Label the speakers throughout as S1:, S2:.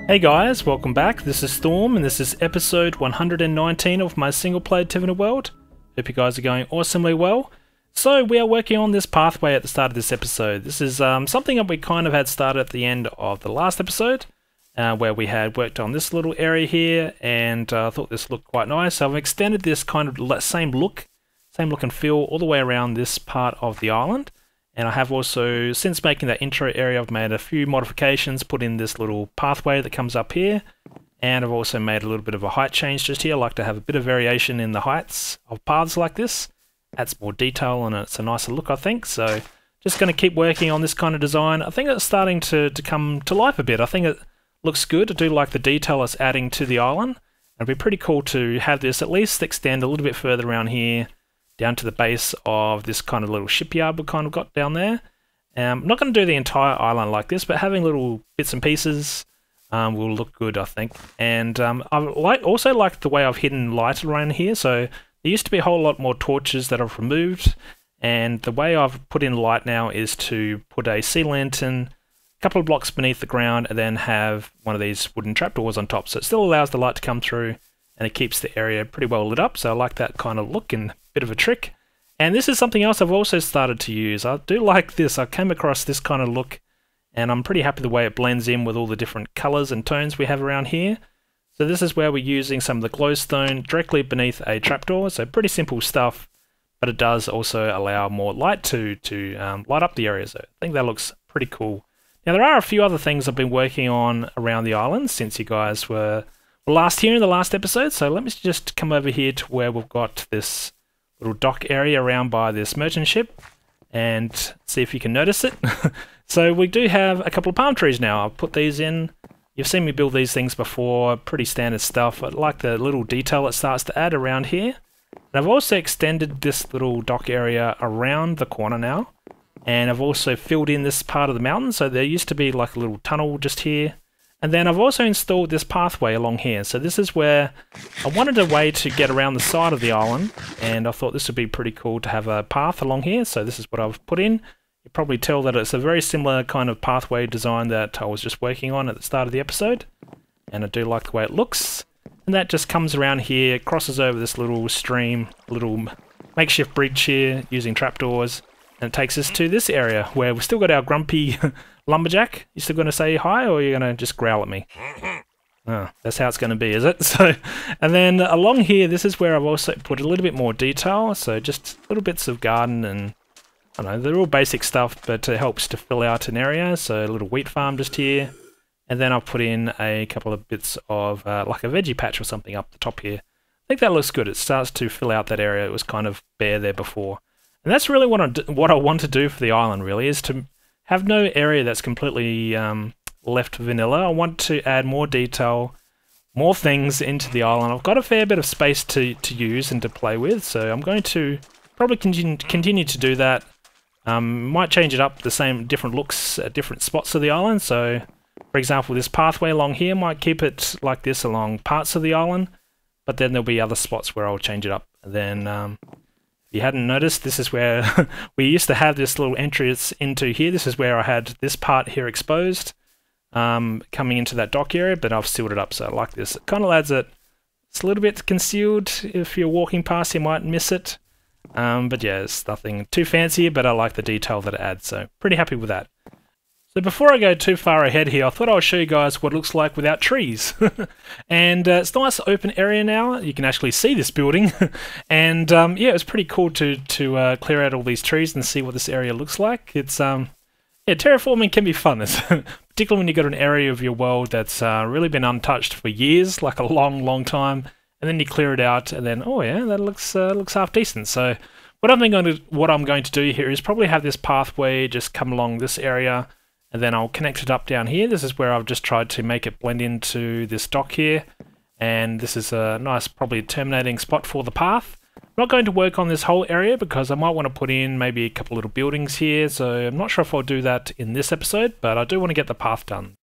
S1: Hey guys, welcome back. This is Storm and this is episode 119 of my single player Tevena World. Hope you guys are going awesomely well. So we are working on this pathway at the start of this episode. This is something that we kind of had started at the end of the last episode, where we had worked on this little area here, and I thought this looked quite nice. So I've extended this kind of same look and feel all the way around this part of the island. And I have also, since making that intro area, I've made a few modifications, put in this little pathway that comes up here. And I've also made a little bit of a height change just here. I like to have a bit of variation in the heights of paths like this. Adds more detail and it's a nicer look, I think. So just going to keep working on this kind of design. I think it's starting to come to life a bit. I think it looks good. I do like the detail it's adding to the island. It'd be pretty cool to have this at least extend a little bit further around here, down to the base of this kind of little shipyard we kind of got down there. I'm not going to do the entire island like this, but having little bits and pieces will look good, I think. And I also like the way I've hidden light around here. So there used to be a whole lot more torches that I've removed, and the way I've put in light now is to put a sea lantern a couple of blocks beneath the ground and then have one of these wooden trapdoors on top. So it still allows the light to come through and it keeps the area pretty well lit up. So I like that kind of look and bit of a trick. And this is something else I've also started to use. I do like this. I came across this kind of look and I'm pretty happy the way it blends in with all the different colors and tones we have around here. So this is where we're using some of the glowstone directly beneath a trapdoor. So pretty simple stuff, but it does also allow more light to light up the area. So I think that looks pretty cool. Now there are a few other things I've been working on around the island since you guys were last here in the last episode. So let me just come over here to where we've got this little dock area around by this merchant ship and see if you can notice it. So we do have a couple of palm trees now. I've put these in. You've seen me build these things before, pretty standard stuff. I like the little detail it starts to add around here. And I've also extended this little dock area around the corner now. And I've also filled in this part of the mountain. So there used to be like a little tunnel just here. And then I've also installed this pathway along here. So this is where I wanted a way to get around the side of the island, and I thought this would be pretty cool to have a path along here. So this is what I've put in. You probably tell that it's a very similar kind of pathway design that I was just working on at the start of the episode. And I do like the way it looks. And that just comes around here, crosses over this little stream, little makeshift bridge here using trapdoors. And it takes us to this area where we've still got our grumpy lumberjack. You still going to say hi, or are you going to just growl at me? Oh, that's how it's going to be, is it? So, and then along here, this is where I've also put a little bit more detail. So just little bits of garden and, I don't know, they're all basic stuff, but it helps to fill out an area. So a little wheat farm just here. And then I've put in a couple of bits of like a veggie patch or something up the top here. I think that looks good. It starts to fill out that area. It was kind of bare there before. And that's really what I want to do for the island, really, is to have no area that's completely left vanilla. I want to add more detail, more things into the island. I've got a fair bit of space to use and to play with, so I'm going to probably continue to do that. Might change it up, different looks at different spots of the island. So, for example, this pathway along here might keep it like this along parts of the island, but then there'll be other spots where I'll change it up. And then if you hadn't noticed, this is where we used to have this little entrance into here. This is where I had this part here exposed, coming into that dock area, but I've sealed it up, so I like this. It kind of adds it. It's a little bit concealed. If you're walking past, you might miss it. But yeah, it's nothing too fancy, but I like the detail that it adds, so pretty happy with that. So before I go too far ahead here, I thought I'll show you guys what it looks like without trees. And it's a nice open area now. You can actually see this building. And yeah, it's pretty cool to clear out all these trees and see what this area looks like. It's yeah, terraforming can be fun, particularly when you've got an area of your world that's really been untouched for years, like a long time. And then you clear it out, and then, oh yeah, that looks half decent. So what I'm going to do here is probably have this pathway just come along this area, and then I'll connect it up down here. This is where I've just tried to make it blend into this dock here. And this is a nice, probably terminating spot for the path. I'm not going to work on this whole area because I might want to put in maybe a couple little buildings here. So I'm not sure if I'll do that in this episode, but I do want to get the path done.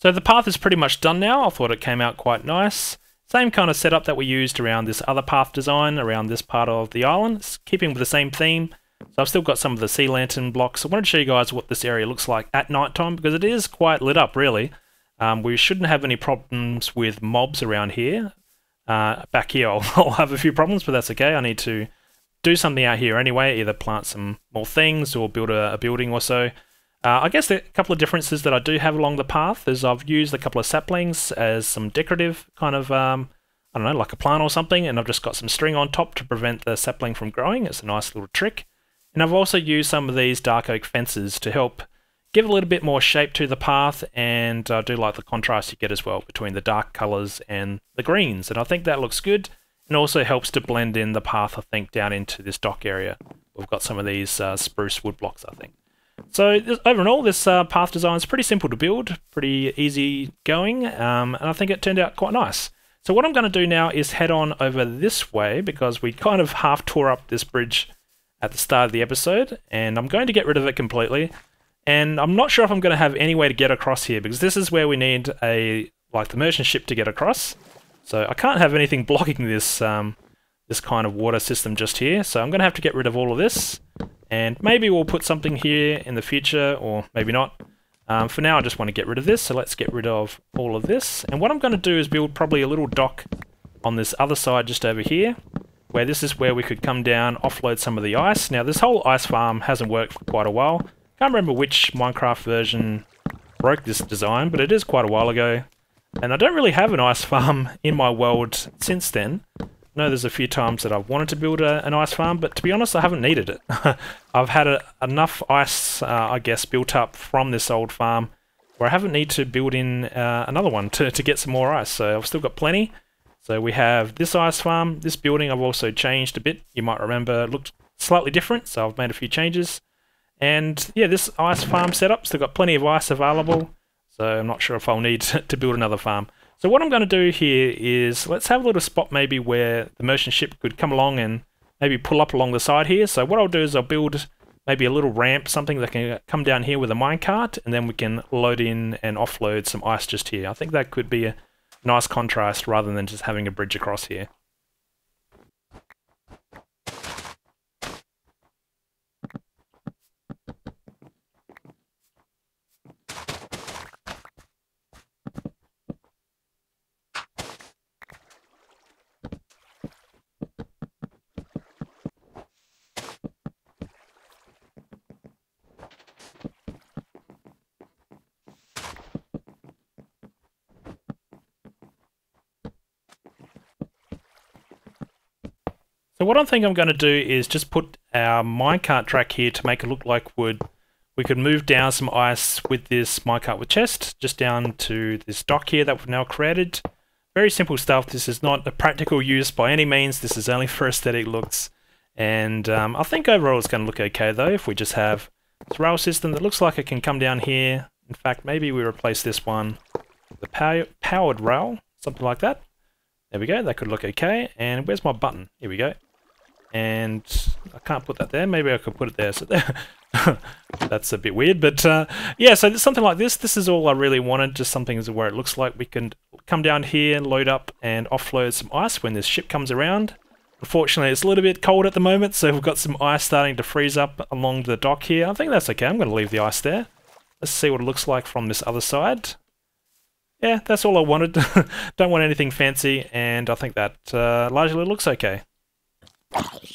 S1: So the path is pretty much done now. I thought it came out quite nice. Same kind of setup that we used around this other path design, around this part of the island. It's keeping with the same theme. So I've still got some of the sea lantern blocks. I wanted to show you guys what this area looks like at night time, because it is quite lit up, really. We shouldn't have any problems with mobs around here. Back here I'll have a few problems, but that's okay. I need to do something out here anyway, either plant some more things or build a building or so. I guess a couple of differences that I do have along the path is I've used a couple of saplings as some decorative kind of, I don't know, like a plant or something, and I've just got some string on top to prevent the sapling from growing. It's a nice little trick. And I've also used some of these dark oak fences to help give a little bit more shape to the path, and I do like the contrast you get as well between the dark colours and the greens, and I think that looks good, and also helps to blend in the path, I think, down into this dock area. We've got some of these spruce wood blocks, I think. So overall, this path design is pretty simple to build, pretty easy going, and I think it turned out quite nice. So what I'm going to do now is head on over this way, because we kind of half tore up this bridge at the start of the episode, and I'm going to get rid of it completely. And I'm not sure if I'm going to have any way to get across here, because this is where we need the merchant ship to get across. So I can't have anything blocking this this kind of water system just here. So I'm going to have to get rid of all of this. And maybe we'll put something here in the future, or maybe not. For now, I just want to get rid of this, so let's get rid of all of this. And what I'm going to do is build probably a little dock on this other side just over here, where this is where we could come down, offload some of the ice. Now, this whole ice farm hasn't worked for quite a while. Can't remember which Minecraft version broke this design, but it is quite a while ago. And I don't really have an ice farm in my world since then. I know there's a few times that I've wanted to build an ice farm, but to be honest, I haven't needed it. I've had enough ice, I guess, built up from this old farm where I haven't need to build in another one to get some more ice. So I've still got plenty. So we have this ice farm. This building I've also changed a bit. You might remember it looked slightly different, so I've made a few changes. And yeah, this ice farm setup, still got plenty of ice available. So I'm not sure if I'll need to build another farm. So what I'm going to do here is, let's have a little spot maybe where the merchant ship could come along and maybe pull up along the side here. So what I'll do is I'll build maybe a little ramp, something that can come down here with a minecart, and then we can load in and offload some ice just here. I think that could be a nice contrast rather than just having a bridge across here. So what I think I'm going to do is just put our minecart track here to make it look like wood. We could move down some ice with this minecart with chest, just down to this dock here that we've now created. Very simple stuff. This is not a practical use by any means. This is only for aesthetic looks. And I think overall it's going to look okay though, if we just have this rail system that looks like it can come down here. In fact, maybe we replace this one with a powered rail, something like that. There we go, that could look okay. And where's my button? Here we go. And I can't put that there. Maybe I could put it there. So there. That's a bit weird, but yeah. So something like this. This is all I really wanted. Just something where it looks like we can come down here, load up, and offload some ice when this ship comes around. Unfortunately, it's a little bit cold at the moment, so we've got some ice starting to freeze up along the dock here. I think that's okay. I'm going to leave the ice there. Let's see what it looks like from this other side. Yeah, that's all I wanted. Don't want anything fancy, and I think that largely looks okay.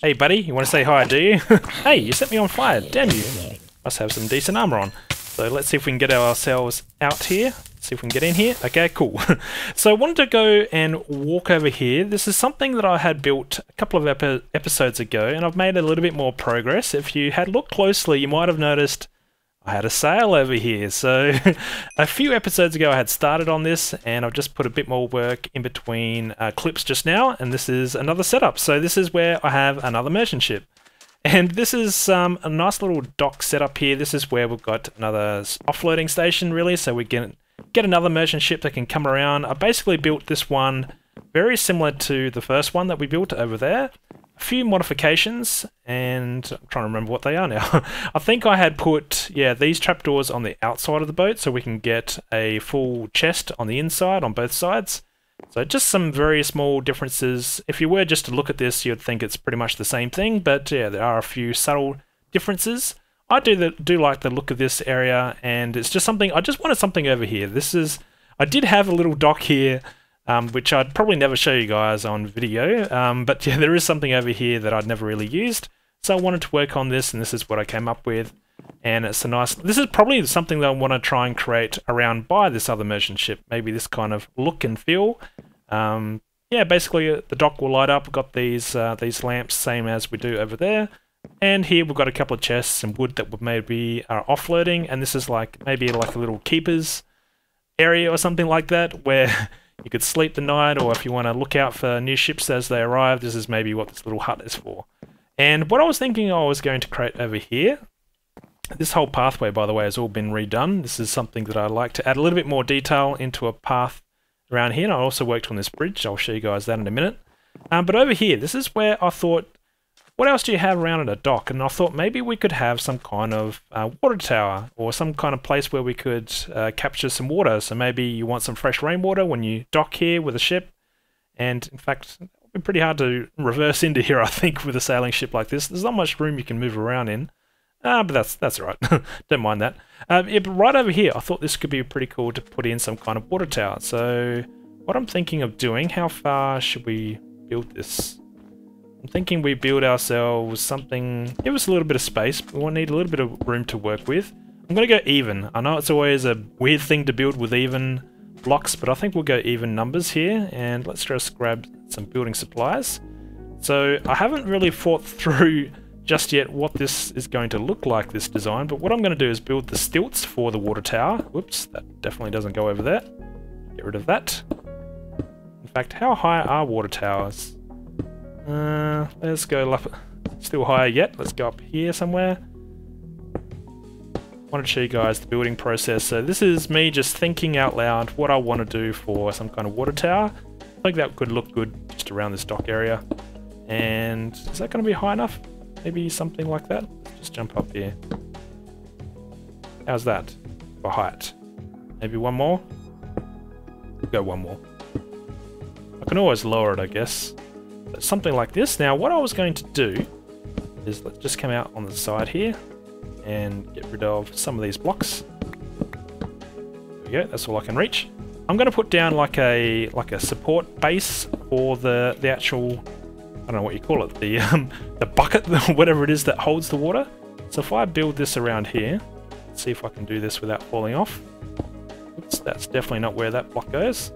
S1: Hey buddy, you want to say hi, do you? Hey, you set me on fire, damn you. Must have some decent armor on. So let's see if we can get ourselves out here. See if we can get in here. Okay, cool. So I wanted to go and walk over here. This is something that I had built a couple of episodes ago, and I've made a little bit more progress. If you had looked closely, you might have noticed I had a sail over here. So a few episodes ago I had started on this, and I've just put a bit more work in between clips just now, and this is another setup. So this is where I have another merchant ship. And this is a nice little dock setup here. This is where we've got another offloading station really, so we can get another merchant ship that can come around. I basically built this one very similar to the first one that we built over there. a few modifications, and I'm trying to remember what they are now. I think I had put, yeah, these trapdoors on the outside of the boat so we can get a full chest on the inside on both sides. So just some very small differences. If you were just to look at this, you'd think it's pretty much the same thing, but yeah, there are a few subtle differences. I do like the look of this area, and it's just something, I just wanted something over here. I did have a little dock here, which I'd probably never show you guys on video, but yeah, there is something over here that I'd never really used, so I wanted to work on this, and this is what I came up with. And it's a nice, this is probably something that I want to try and create around by this other merchant ship, maybe this kind of look and feel. Yeah, basically the dock will light up. We've got these lamps, same as we do over there. And here we've got a couple of chests and wood that would maybe are offloading, and this is like maybe like a little keeper's area or something like that, where you could sleep the night, or if you want to look out for new ships as they arrive, this is maybe what this little hut is for. And what I was thinking I was going to create over here, this whole pathway, by the way, has all been redone. This is something that I like to add a little bit more detail into a path around here, and I also worked on this bridge. I'll show you guys that in a minute. But over here, this is where I thought, what else do you have around at a dock? And I thought maybe we could have some kind of water tower, or some kind of place where we could capture some water. So maybe you want some fresh rainwater when you dock here with a ship. And in fact, it would be pretty hard to reverse into here, I think, with a sailing ship like this. There's not much room you can move around in. But that's all right. Don't mind that. Yeah, but right over here, I thought this could be pretty cool to put in some kind of water tower. So what I'm thinking of doing, how far should we build this? I'm thinking we build ourselves something, give us a little bit of space, but we'll need a little bit of room to work with. I'm going to go even. I know it's always a weird thing to build with even blocks, but I think we'll go even numbers here, and let's just grab some building supplies. So I haven't really thought through just yet what this is going to look like, this design, but what I'm going to do is build the stilts for the water tower. Whoops, that definitely doesn't go over there. Get rid of that. In fact, how high are water towers? Let's go up, still higher yet. Let's go up here somewhere. I wanted to show you guys the building process. So this is me just thinking out loud what I want to do for some kind of water tower. I think that could look good just around this dock area. And is that going to be high enough? Maybe something like that. Let's just jump up here. How's that for height? Maybe one more? Go one more. I can always lower it, I guess. But something like this. Now, what I was going to do is let's just come out on the side here and get rid of some of these blocks. There we go. That's all I can reach. I'm going to put down like a support base for the actual, I don't know what you call it, the bucket, whatever it is that holds the water. So if I build this around here, let's see if I can do this without falling off. Oops, that's definitely not where that block goes.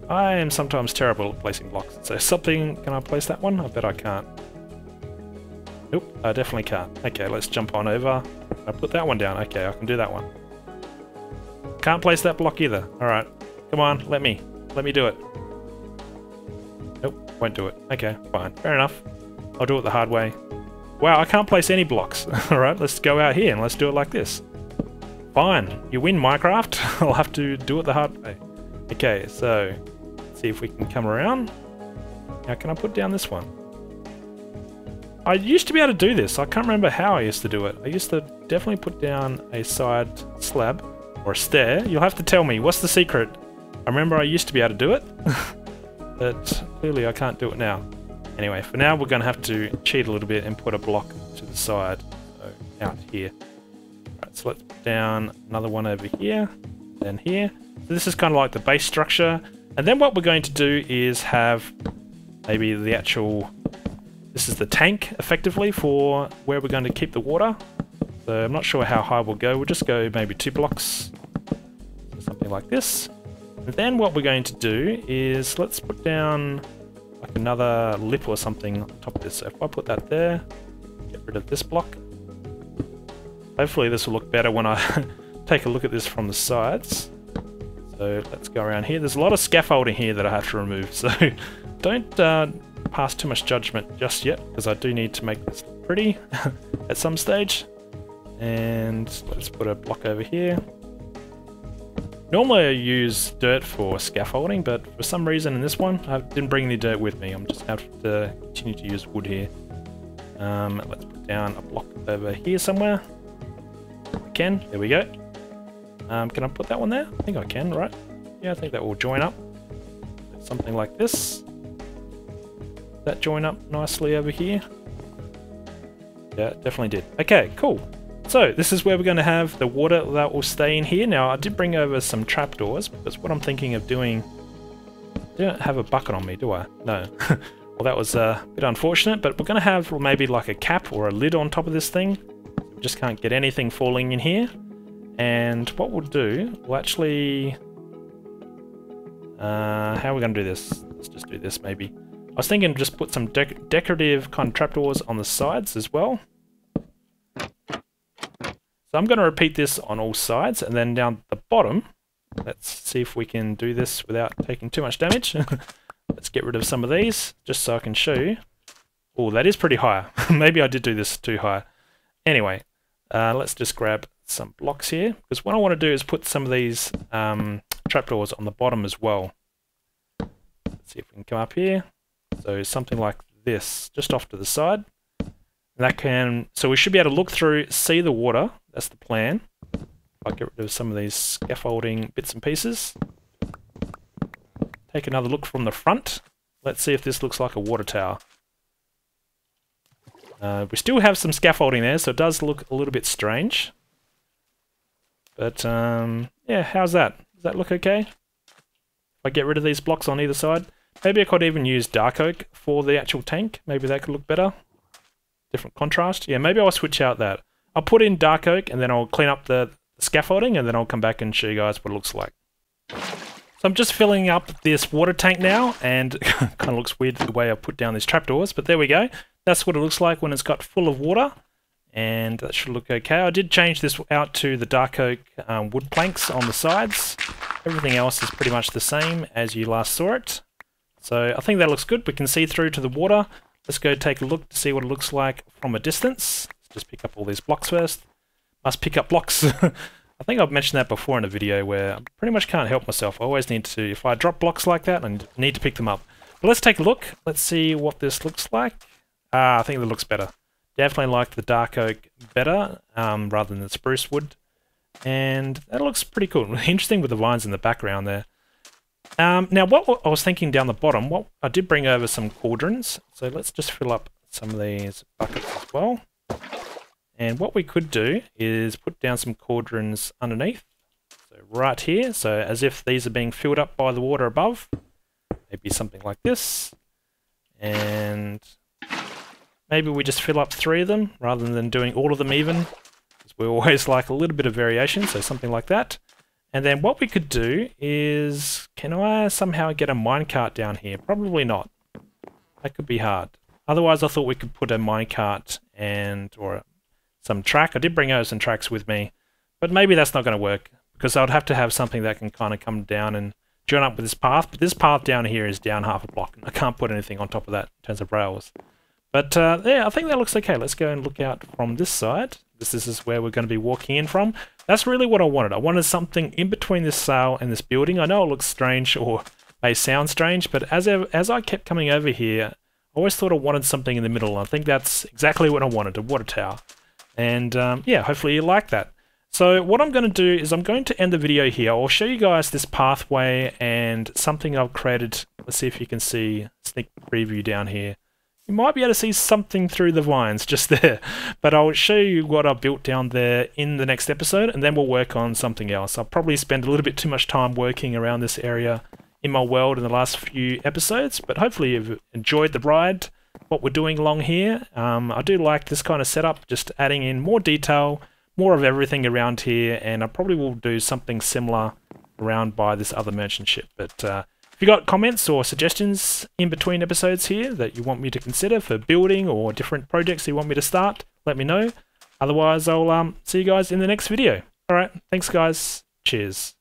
S1: I am sometimes terrible at placing blocks. So something, can I place that one? I bet I can't. Nope, I definitely can't. Okay, let's jump on over. I put that one down. Okay, I can do that one. Can't place that block either. Alright, come on, let me do it. Nope, won't do it. Okay, fine, fair enough. I'll do it the hard way. Wow, I can't place any blocks. Alright, let's go out here and let's do it like this. Fine, you win, Minecraft. I'll have to do it the hard way. Okay, so let's see if we can come around. Now, can I put down this one? I used to be able to do this. I can't remember how I used to do it. I used to definitely put down a side slab or a stair. You'll have to tell me, what's the secret? I remember I used to be able to do it, but clearly I can't do it now. Anyway, for now we're going to have to cheat a little bit and put a block to the side, so out here. Alright, so let's put down another one over here, then here. So this is kind of like the base structure, and then what we're going to do is have maybe the actual, this is the tank effectively for where we're going to keep the water. So I'm not sure how high we'll go. We'll just go maybe 2 blocks, something like this. And then what we're going to do is let's put down like another lip or something on top of this. So if I put that there, get rid of this block. Hopefully this will look better when I take a look at this from the sides. So let's go around here. There's a lot of scaffolding here that I have to remove, so don't pass too much judgment just yet, because I do need to make this pretty at some stage. And let's put a block over here. Normally I use dirt for scaffolding, but for some reason in this one I didn't bring any dirt with me. I'm just going to have to continue to use wood here. Let's put down a block over here somewhere. Can. There we go. Can I put that one there? I think I can, right? Yeah, I think that will join up. Something like this. That join up nicely over here. Yeah, definitely did. Okay, cool. So this is where we're going to have the water that will stay in here. Now I did bring over some trapdoors because what I'm thinking of doing... I don't have a bucket on me, do I? No. Well, that was a bit unfortunate, but we're going to have maybe like a cap or a lid on top of this thing. We just can't get anything falling in here. And what we'll do, we'll actually... how are we going to do this? Let's just do this maybe. I was thinking just put some decorative kind of trapdoors on the sides as well. So I'm going to repeat this on all sides, and then down the bottom, let's see if we can do this without taking too much damage. Let's get rid of some of these, just so I can show you. Oh, that is pretty high. Maybe I did do this too high. Anyway, let's just grab some blocks here, because what I want to do is put some of these trapdoors on the bottom as well. Let's see if we can come up here. So something like this, just off to the side. And that can, so we should be able to look through, see the water. That's the plan. I'll get rid of some of these scaffolding bits and pieces. Take another look from the front. Let's see if this looks like a water tower. We still have some scaffolding there, so it does look a little bit strange. But yeah, how's that? Does that look okay? If I get rid of these blocks on either side. Maybe I could even use dark oak for the actual tank. Maybe that could look better. Different contrast. Yeah, maybe I'll switch out that. I'll put in dark oak and then I'll clean up the scaffolding and then I'll come back and show you guys what it looks like. So I'm just filling up this water tank now, and it kind of looks weird the way I put down these trapdoors, but there we go. That's what it looks like when it's got full of water, and that should look okay. I did change this out to the dark oak wood planks on the sides. Everything else is pretty much the same as you last saw it. So I think that looks good. We can see through to the water. Let's go take a look to see what it looks like from a distance. Let's just pick up all these blocks first. Must pick up blocks. I think I've mentioned that before in a video where I pretty much can't help myself. I always need to, if I drop blocks like that, I need to pick them up. But let's take a look. Let's see what this looks like. I think it looks better. Definitely like the dark oak better rather than the spruce wood. And that looks pretty cool. Interesting with the vines in the background there. Now what I was thinking down the bottom, I did bring over some cauldrons. So let's just fill up some of these buckets as well. And what we could do is put down some cauldrons underneath. So right here, so as if these are being filled up by the water above. Maybe something like this. And maybe we just fill up 3 of them rather than doing all of them even. Because we always like a little bit of variation, so something like that. And then what we could do is, can I somehow get a minecart down here? Probably not. That could be hard. Otherwise I thought we could put a minecart or some track. I did bring over some tracks with me, but maybe that's not going to work because I would have to have something that can kind of come down and join up with this path. But this path down here is down half a block, and I can't put anything on top of that in terms of rails. But yeah, I think that looks okay. Let's go and look out from this side. This is where we're going to be walking in from. That's really what I wanted. I wanted something in between this sail and this building. I know it looks strange or may sound strange, but as I kept coming over here, I always thought I wanted something in the middle. I think that's exactly what I wanted, a water tower. And yeah, hopefully you like that. So what I'm going to do is I'm going to end the video here. I'll show you guys this pathway and something I've created. Let's see if you can see sneak preview down here. You might be able to see something through the vines just there. But I'll show you what I built down there in the next episode, and then we'll work on something else. I'll probably spend a little bit too much time working around this area in my world in the last few episodes, but hopefully you've enjoyed the ride. What we're doing along here. I do like this kind of setup, just adding in more detail, more of everything around here, and I probably will do something similar around by this other merchant ship. But if you got comments or suggestions in between episodes here that you want me to consider for building or different projects you want me to start, let me know. Otherwise, I'll see you guys in the next video. Alright, thanks guys. Cheers.